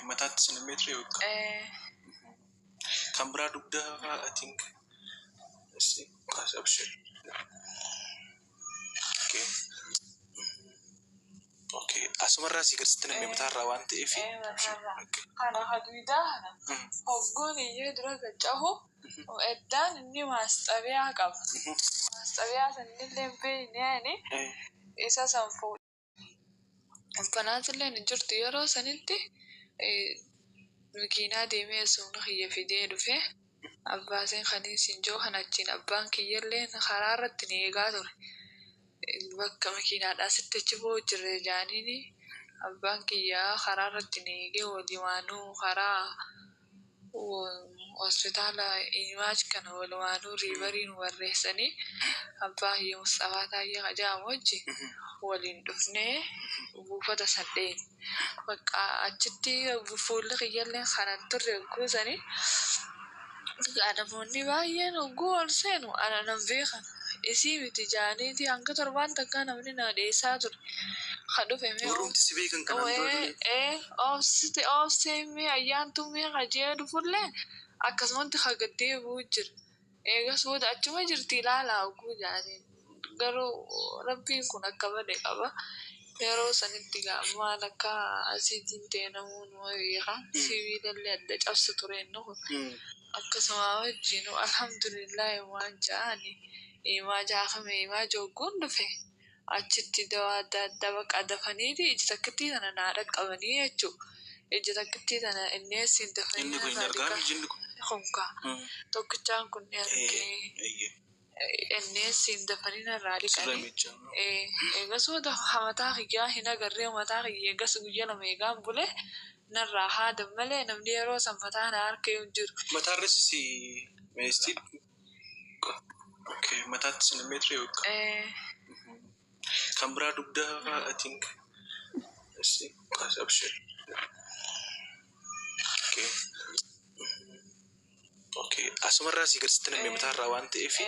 متى سنتيمتر يوك كم برا دبدها I think بس أبشر اوكي اسمر راسي كرستنا متى روان تيفي أنا حديدها هقولي يدرك جاهو وإدان إني ما استبيع قبل ما استبيع سنين بين يعني إذا سنفو القناة اللي نجرت يرو سنتي مكينة ديمي سون هي في دير فيه أباسين خنين سنجو هنأتين أبان كيرلين خرارة نيجاتور bakka makiinaadhaa sitti boo jirre jaaniini abbaan kiyyaa karaa irratti neegee waliwaanuu karaa hospitaala imaaj kana waliwaanuu riivariin warreessanii abbaa hiyyee Mustafaa Taayyee Qajaamoo wajji waliin dhufnee buufata sadeen bakka achitti fuulli kiyyaallee kanan turre guusanii namoonni baay'een hogguu ol seenu ana nan beekan. Isii miti jaaniiti hanga torbaan takka namni na dheessaa ture. Kan dhufe mee warroomti si beekan kanaan dura oofseemee ayyaantumee qajee dhufullee akkasumatti hagaddee buu jira. Eegas booda achuma jirti ilaalaa hogguu jaaniin garuu rabbiin kun akka bade qaba. Yeroo sanitti maal akka asiitiin ta'e namoonni beekan sibiilallee adda cabsa ture inni kun akkasuma wajjin alhamdulillah waan jaani. Imaa jaafame imaa joggoon dhufe achitti dawaa adda addaa bakka dafaniiti ija takkittii sana naadha qabanii jechuudha. Ija takkittii sana inni siin dafanii inni kun hin argamu jinni kunka tokkichaan kun ni argee inni siin dafanii narraa dhiqanii eegas wada mataa kiyyaa hin agarree mataa kiyya eegas guyyaa lama eegaan bule narraa haada malee namni yeroo san mataa na harkee hin jiru. Mataa irratti meestii اوكي متى سنتيمتر يوك كم برا دبدها I think بس أبشر اوكي اسمر راسي كرستنا متى روان تيفي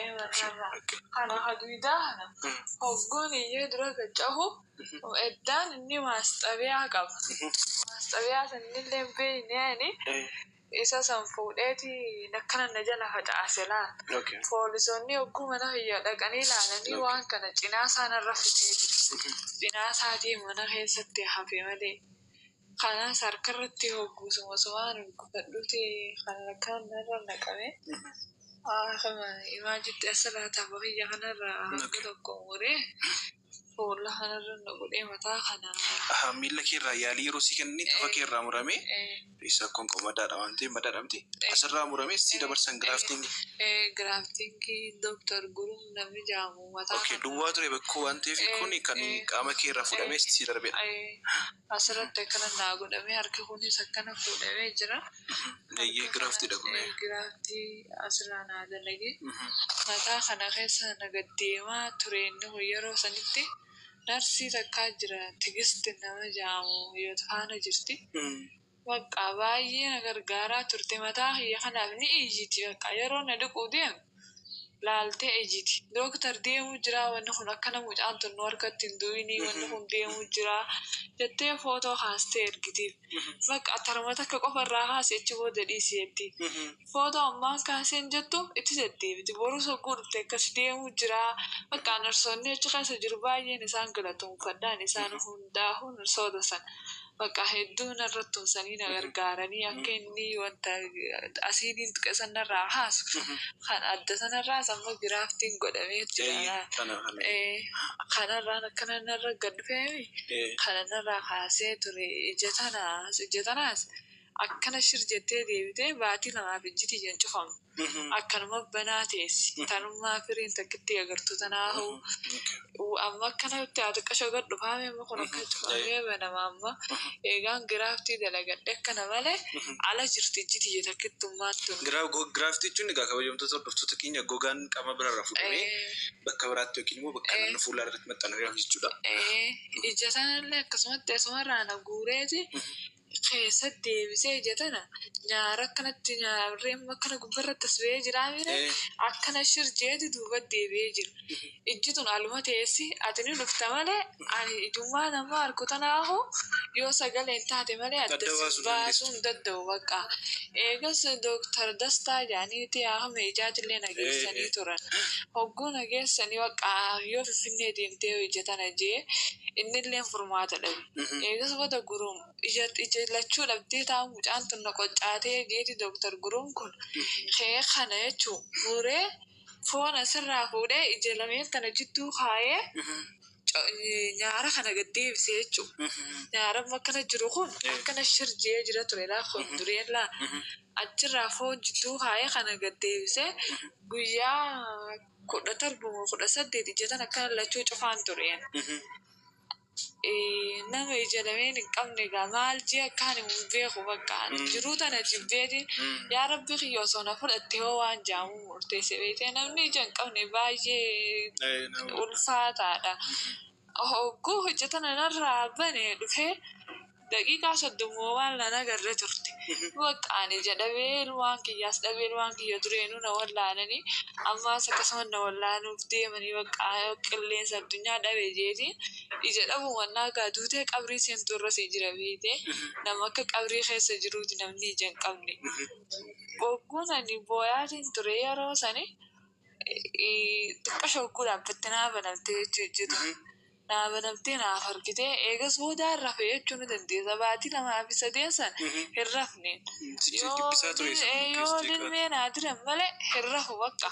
أنا حديدها هقولي يدرك جاهو وإدان إني ما استبيع قبل ما استبيع سنين بين يعني إذا سنفودتي نكنا نجلا فتعسلان فولسوني وكمنا هي لكني لعنني وان كانت جناسة نرفتي جناسة دي من هي ستي حفي مدي خنا سركرتي وجوز وسوان وكفدوتي خنا كان نرى نكمه كما إماجت أسرع تبغي خنا رأى كوموري والله أنا نقول متى خنا ميلا كيرا يالي روسي كنني تفكير رامورامي bisa kon ko madaramti asra murame si dabar san grafting doctor guru namni jaamu mata okay duwa ture be ko ante fi kuni kan qama ke rafudame si darbe asra te kana na godame harke kuni sakkana fudame jira ye grafti da kuma grafti asra na dalage mata kana khesa nagaddeema ture no yero sanitti narsi takka jira tigist nama jaamu yotana jirti bakka baay'ee nagargaaraa turte mataa hiyya kanaaf ni ijiti bakka yeroo na dhiquu deemu laaltee ijiti dooktar deemuu jira wanni kun akkana mucaan tun harkatti hin du'inii wanni kun deemuu jira jettee footoo kaastee ergitiif bakka tarmata akka qofarraa kaasee achi booda dhiiseetti footoo ammaan kaaseen jettu itti deddeebiti boruu sogguu dhufte akkas deemuu jira bakka narsoonni achi keessa jiru baay'een isaan galatoomfadhaan isaan hundaa'uu narsoota sana. Bakka hedduun irratti saniin gargaaranii akka inni wanta asiidiin tuqesanirraa haasu kan adda sanarraa samma giraaftiin godhamee jira. Kanarraan akkanarra gad dhufeemi kanarraa kaasee ture ija tanaas akkana shir jettee deebitee baatii lamaaf ijjiti jan cufamu. Akkanuma banaa teessi tanummaa firiin takkitti agartu tanaahu amma akkanatti xiqqashoo gad dhufaame amma kun akka cufamee banama amma eegaan giraaftii dalagadhe akkana malee ala jirti ijjiti takittummaan tun. Giraaftii jechuun egaa kabajamtoota hordoftoota keenya gogaan qaama birarraa fudhamee bakka biraatti yookiin immoo bakka naannoo fuula irratti maxxanee jechuudha. Ija sanallee akkasumatti asumarraa na guureeti keessa deebisee jetana nyaara akkanatti nyaarreen akkana gubbarra tasbee jiraamire akkana shirjeeti duuba deebi'ee jira. Ijji tun aluma teessi ati ni dhufta malee ani ijummaa nama harkutanaahu yoo sagaleen taate malee adda baasuu hin danda'u bakka. Eegas Dooktar Dastaa jaaniiti haame ijaajillee nageessanii turan. Hogguu nageessanii bakka yoo Finfinnee deemtee hojjetana jee innillee furmaata dhabe. Eegas booda guruun ija lachuu dhabdee taa'u mucaan tunna qoccaatee jeeti Dooktar Guruun kun kee kana jechuun muree foon asirraa fuudhee ija lameen tana jidduu kaayee nyaara kana gad deebisee jechuudha. Nyaara akkana jiru kun akkana shirjee jira ture laafoon dureen laa achirraa foon jidduu kaayee kana gad deebisee guyyaa 17 ija tana akkana lachuu cufaan tureen. Nama ija lameen hin qabne egaa maal jee akkaan hin beeku bakka jiruu tana jibbeetiin yaa rabbi kiyyoo osoo na fudhatte hoo waan jaamuu murteesse beekee namni ija hin qabne baay'ee ulfaataadha. Hogguu hojjetana narraa bane dhufee daqiiqaa 30 waan nan agarre turte. Bakka ani jedhamee ilmaan kiyyaas dhabee ilmaan kiyya dureenuu na wallaalanii ammaas akkasumas na wallaanuuf deemanii bakka qilleensa addunyaa dhabee jeetiin ija dhabu wannaa gaaduutee qabrii seentuu irra sii jira beekee nama akka qabrii keessa jiruuti namni ija hin qabne. Hogguun ani booyaatiin ture yeroo sani xiqqaa shogguu dhaabbatte naa banamtee jechuudha. Naa banamtee naaf harkitee eegas boodaan rafee jechuun ni dandeessa. Baatii 2 fi 3 san hin rafneen. Yoo dilmee naa diran malee hin rafu bakka.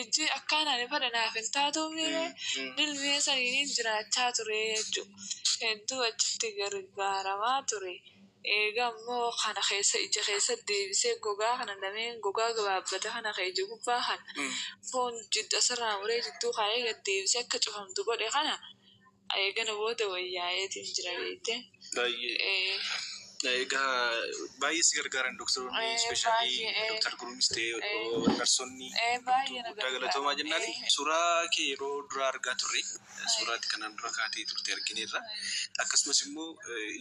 Ijji akkaan ani fedha naaf hin taatuufillee dilmee saniin jiraachaa ture jechuudha. Hedduu achitti gargaaramaa ture. Egaa immoo kana keessa ija keessa deebisee gogaa kana lameen gogaa gabaabbata kana ija gubbaa kana foon jidda asirraa muree jidduu kaayee gad deebisee akka cufamtu godhe kana eegana booda wayyaa'eetiin jira beektee. Egaa baay'ee si gargaaran doktoroonni ispeeshaalii Dooktar Guruunis ta'ee narsonni guddaa galatoomaa jennaan. Suuraa kee yeroo duraa argaa turre suuraatti kanaan dura kaatee turte argineerra. Akkasumas immoo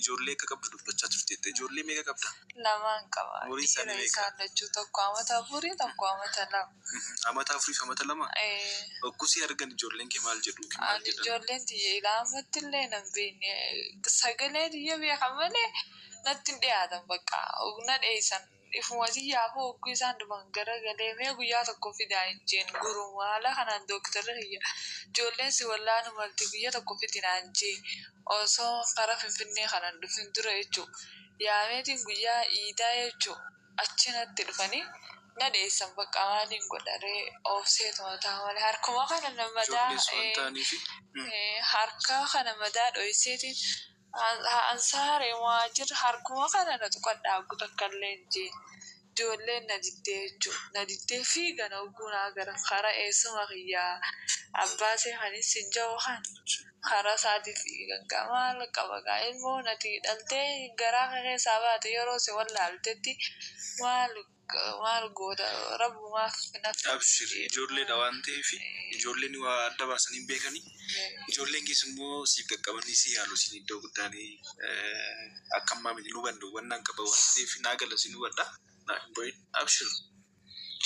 ijoollee akka qabdu dubbachaa turteetta. Ijoollee meeqa qabda? 2 qaba. Umurii isaanii meeqa? Lachuu tokko amata 4 tokko amata 2. Amata 4 fi amata 2? Ogguusii argan ijoolleen kee maal jedhu? Ijoolleen tiyya ilaammatti illee nan beekne sagalee tiyya beekan malee natti hin dhiyaatan bakka na dheessan ifuma tiyyaafuu hogguu isaan dhuman garagalee mee guyyaa tokko fidaa hin jeen gurumaala kanaan dooktarri kiyya ijoolleen si wallaanu malti guyyaa tokko fidinaan jee osoo karaa Finfinnee kanan dhufin dura jechuudha. Yaameetiin guyyaa iidaa jechuudha achinatti dhufanii na dheessan bakka maaliin godharee oofsee to'ataa malee harkuma kana namadaa harka kana madaa dho'iseetiin ansaare waajir harkuma kana na tuqadhaa gutakkallee jee ijoolleen na diddee jechuudha. Na diddee fiigan ogguunaa gara karaa eessuma kiyyaa abbaasee kanis hin jahu kan karaa isaatii fiigan maal qaba gaa ilmoo nati dhaltee garaa keessaa baate yeroo si wallaaltetti maal goota rabbumaaf natti. Abshiri ijoolleedha waan ta'eef ijoolleen waa adda baasanii hin beekanii. Ijoolleen keessa immoo siif qaqqabanii si yaalu isin iddoo guddaan akka ammaa miti nu bandu wannaan qaba waan ta'eef naa gala si nu badha. Boyin abshir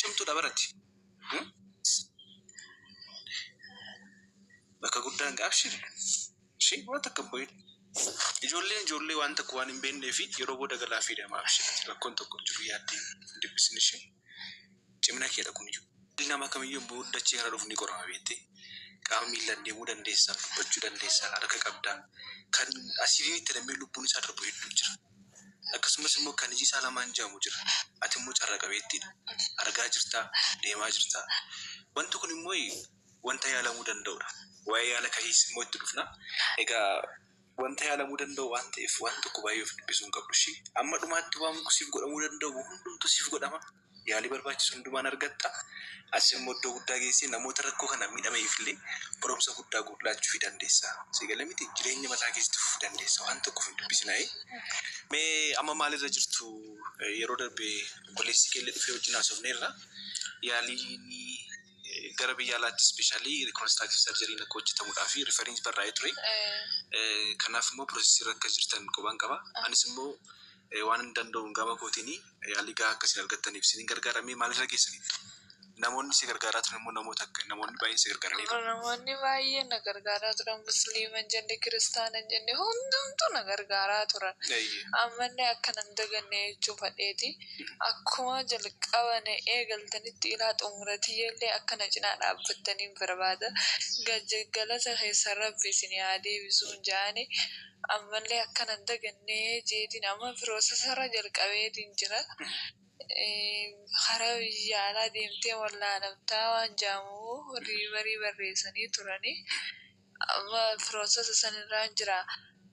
cimtuudha baratti. Bakka guddaan abshir ishee waan takka boyin. Ijoollee waan takka waan hin beeknee fi yeroo booda galaa fi deemaa abshirati rakkoon tokko jiru yaaddee dubbisin ishee cimina keedha kun iyyuu. Ilmi namaa kamiyyuu muddachee kana dhufu ni qorama beektee. Qaama miilaan deemuu dandeessaa, dubbachuu dandeessaa, harka qabdaa. Kan asiin itti damee lubbuun isaa darbu hedduu jira. Akkasumas immoo kan iji isaa lamaan jaamu jira. Ati immoo carraa qabeettiidha. Argaa jirtaa, deemaa jirtaa. Wanti kun immoo wanta yaalamuu danda'udha. Waa'ee yaala kahiis immoo itti dhufna. Egaa wanta yaalamuu danda'u waan ta'eef waan tokko baay'ee of dhibbisuu hin qabdu ishee. Amma dhumaatti waan siif godhamuu danda'u hundumtuu siif godhama. Yaalii barbaachisu hundumaan argatta. As immoo iddoo guddaa geessee namoota rakkoo kana miidhameefillee barumsa guddaa laachuu dandeessa. Sigalee miti jireenya mataa keessatti fufuu dandeessa. Waan tokko hin dubbisnaa. Mee amma maalirra jirtu yeroo darbee obboleessi keellee dhufee wajjin haasofneerra. Yaalii gara biyya alaatti ispeeshaalii reconstructive surgery na hojjetamuudhaaf reference barraa'ee ture. Kanaaf immoo piroosesii akka jirtan qubaan qaba. Anis immoo waan danda'uun gama kootiini yaalii gahaa akkasiin argattaniif isin gargaaramee maalirra geessaniitu? Namoonni si gargaaraa turan immoo namoonni baay'een si gargaaraniiru. Namoonni baay'een na gargaaraa turan musliiman jenne kiristaana jenne hundumtuu na gargaaraa turan. Ammallee akka nan daganne jechuu fadheeti. Akkuma jalqabane eegaltanitti ilaa xumuratiyyallee akka na cinaa dhaabbattaniin barbaada. Galata keessa rabbi isin haa deebisuun jaani. Ammallee akka nan daganne jeetiin amma piroosesarra jalqabeetiin jira. Karaa yaalaa deemtee wallaalamtaa waan jaamu riivarii barreessanii turani. Amma piroosesa sanirraan jira.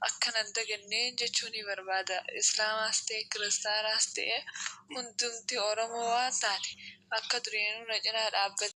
Akkanan dagannee jechuun ni barbaada. Islaamaas ta'e kiristaanaas ta'e hundumti Oromoo waan taate akka dureenuu na cinaa dhaabbate.